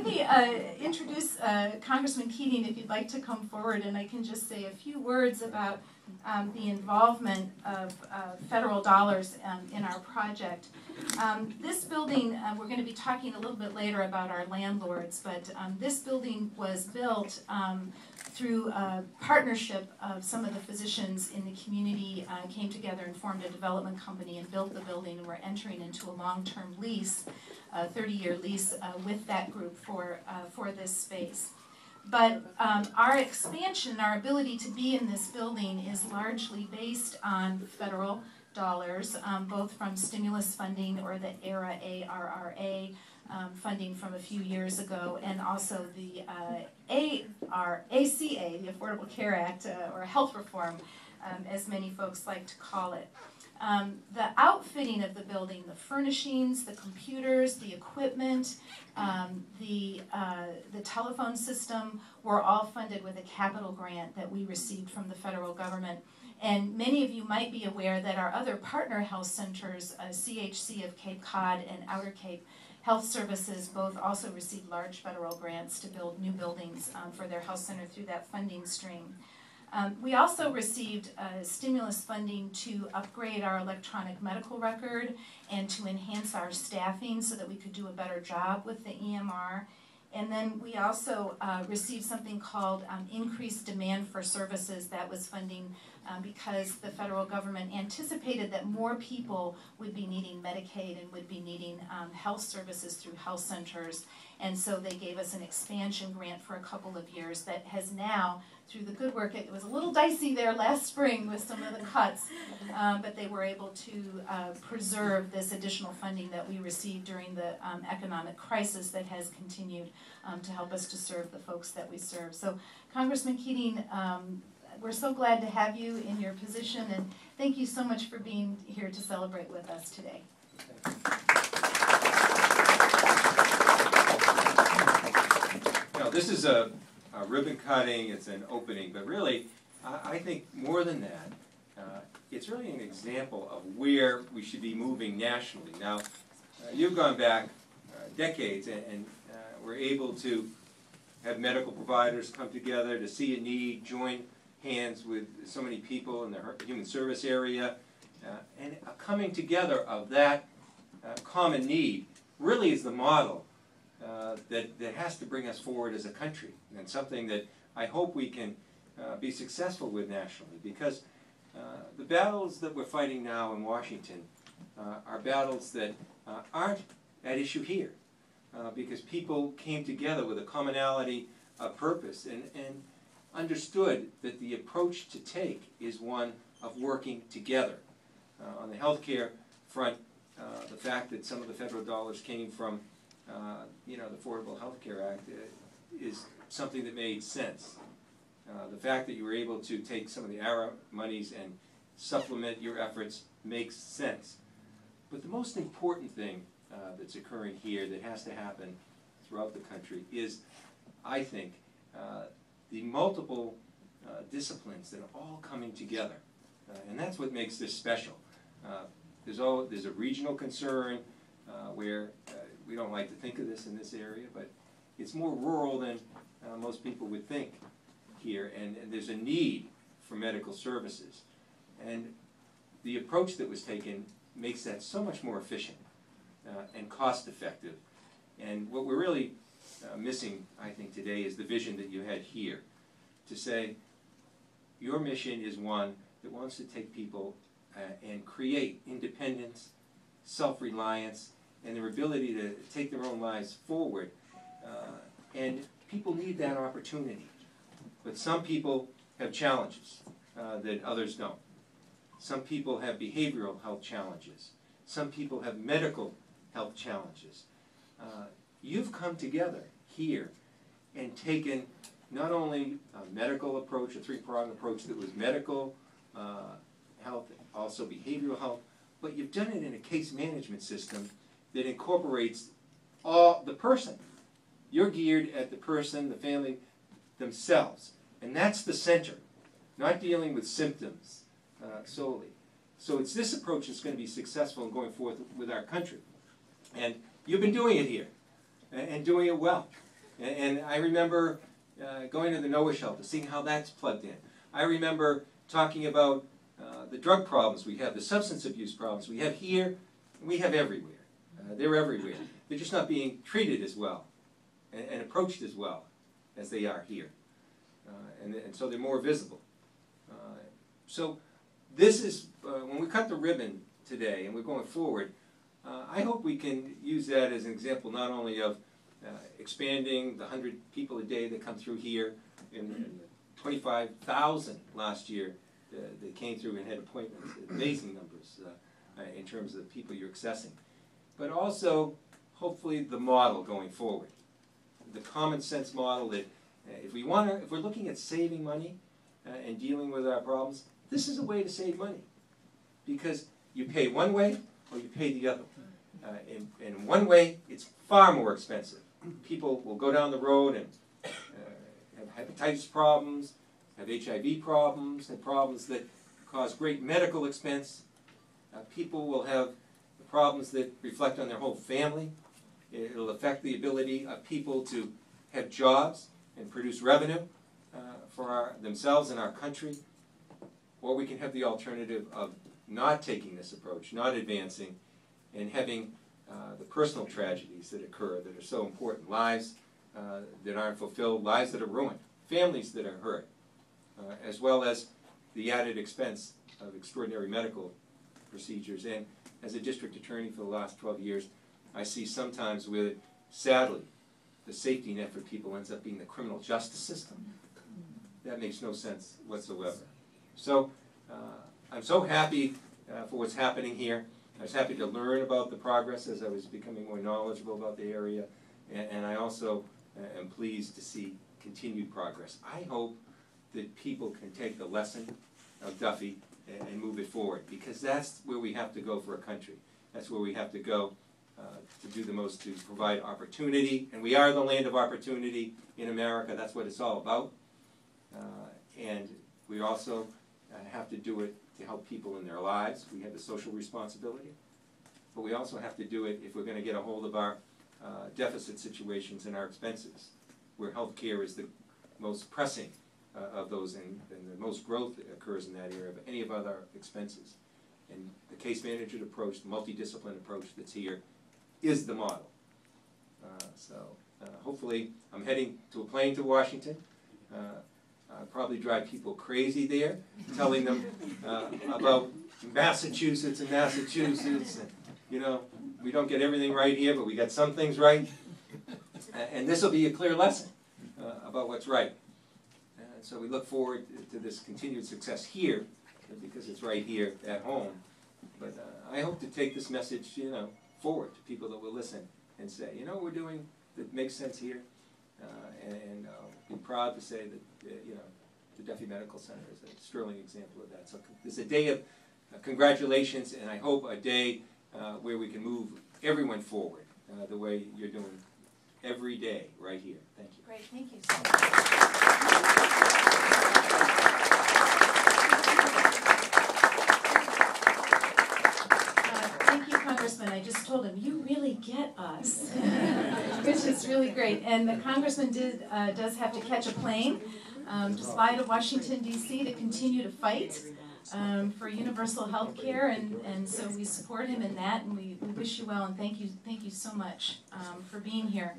let me introduce Congressman Keating, if you'd like to come forward, and I can just say a few words about the involvement of federal dollars in our project. This building, we're going to be talking a little bit later about our landlords, but this building was built through a partnership of some of the physicians in the community came together and formed a development company and built the building, and we're entering into a long-term lease, a 30-year lease with that group for this space. But our expansion, our ability to be in this building is largely based on federal dollars, both from stimulus funding or the ARRA, ARRA, funding from a few years ago, and also the ACA, the Affordable Care Act, or Health Reform, as many folks like to call it. The outfitting of the building, the furnishings, the computers, the equipment, the telephone system were all funded with a capital grant that we received from the federal government. And many of you might be aware that our other partner health centers, CHC of Cape Cod and Outer Cape Health Services, both also received large federal grants to build new buildings for their health center through that funding stream. We also received stimulus funding to upgrade our electronic medical record and to enhance our staffing so that we could do a better job with the EMR. And then we also received something called increased demand for services. That was funding because the federal government anticipated that more people would be needing Medicaid and would be needing health services through health centers. And so they gave us an expansion grant for a couple of years that has now, through the good work, it was a little dicey there last spring with some of the cuts, but they were able to preserve this additional funding that we received during the economic crisis that has continued to help us to serve the folks that we serve. So, Congressman Keating, we're so glad to have you in your position, and thank you so much for being here to celebrate with us today. Now, this is a ribbon cutting, it's an opening, but really, I think more than that, it's really an example of where we should be moving nationally. Now, you've gone back decades and we're able to have medical providers come together to see a need, join hands with so many people in the human service area, and a coming together of that common need really is the model that has to bring us forward as a country, and something that I hope we can be successful with nationally, because the battles that we're fighting now in Washington are battles that aren't at issue here, because people came together with a commonality of purpose and understood that the approach to take is one of working together. On the healthcare front, the fact that some of the federal dollars came from the Affordable Health Care Act is something that made sense. The fact that you were able to take some of the ARRA monies and supplement your efforts makes sense. But the most important thing that's occurring here that has to happen throughout the country is, I think, the multiple disciplines that are all coming together. And that's what makes this special. There's a regional concern where we don't like to think of this in this area, but it's more rural than most people would think here, and there's a need for medical services. And the approach that was taken makes that so much more efficient and cost effective. And what we're really missing, I think, today is the vision that you had here, to say your mission is one that wants to take people and create independence, self-reliance, and their ability to take their own lives forward. And people need that opportunity. But some people have challenges that others don't. Some people have behavioral health challenges. Some people have medical health challenges. You've come together here and taken not only a medical approach, a three-pronged approach that was medical, health, also behavioral health, but you've done it in a case management system that incorporates the person. You're geared at the person, the family themselves. And that's the center, not dealing with symptoms solely. So it's this approach that's going to be successful in going forth with our country. And you've been doing it here, and doing it well. And I remember going to the NOAA shelter, seeing how that's plugged in. I remember talking about the drug problems we have, the substance abuse problems we have here, and we have everywhere. They're everywhere. They're just not being treated as well and approached as well as they are here. And so they're more visible. So this is, when we cut the ribbon today and we're going forward, I hope we can use that as an example not only of expanding the 100 people a day that come through here, and the 25,000 last year that came through and had appointments, amazing numbers in terms of the people you're accessing, but also hopefully the model going forward, the common sense model that if we're looking at saving money and dealing with our problems, this is a way to save money, because you pay one way or you pay the other. In one way, it's far more expensive. People will go down the road and have hepatitis problems, have HIV problems, have problems that cause great medical expense. People will have problems that reflect on their whole family. It'll affect the ability of people to have jobs and produce revenue for themselves and our country. Or we can have the alternative of not taking this approach, not advancing, and having the personal tragedies that occur that are so important, lives that aren't fulfilled, lives that are ruined, families that are hurt, as well as the added expense of extraordinary medical procedures. And as a district attorney for the last 12 years, I see sometimes where, sadly, the safety net for people ends up being the criminal justice system. That makes no sense whatsoever. So I'm so happy for what's happening here. I was happy to learn about the progress as I was becoming more knowledgeable about the area, and I also am pleased to see continued progress. I hope that people can take the lesson of Duffy and move it forward, because that's where we have to go for a country. That's where we have to go to do the most to provide opportunity, and we are the land of opportunity in America. That's what it's all about, and we also have to do it to help people in their lives. We have the social responsibility, but we also have to do it if we're going to get a hold of our deficit situations and our expenses, where health care is the most pressing of those, and the most growth occurs in that area of any of other expenses. And the case management approach, the multidisciplinary approach that's here, is the model. So hopefully, I'm heading to a plane to Washington. I'll probably drive people crazy there, telling them about Massachusetts, and you know, we don't get everything right here, but we got some things right. And this will be a clear lesson about what's right. So we look forward to this continued success here, because it's right here at home. But I hope to take this message, you know, forward to people that will listen and say, you know what we're doing that makes sense here, and be proud to say that, you know, the Duffy Medical Center is a sterling example of that. So it's a day of congratulations, and I hope a day where we can move everyone forward the way you're doing every day right here. Thank you. Great, thank you so much. Thank you, Congressman. I just told him, you really get us, which is really great. And the Congressman does have to catch a plane to fly to Washington, D.C. to continue to fight for universal health care, and so we support him in that, and we wish you well, and thank you so much for being here.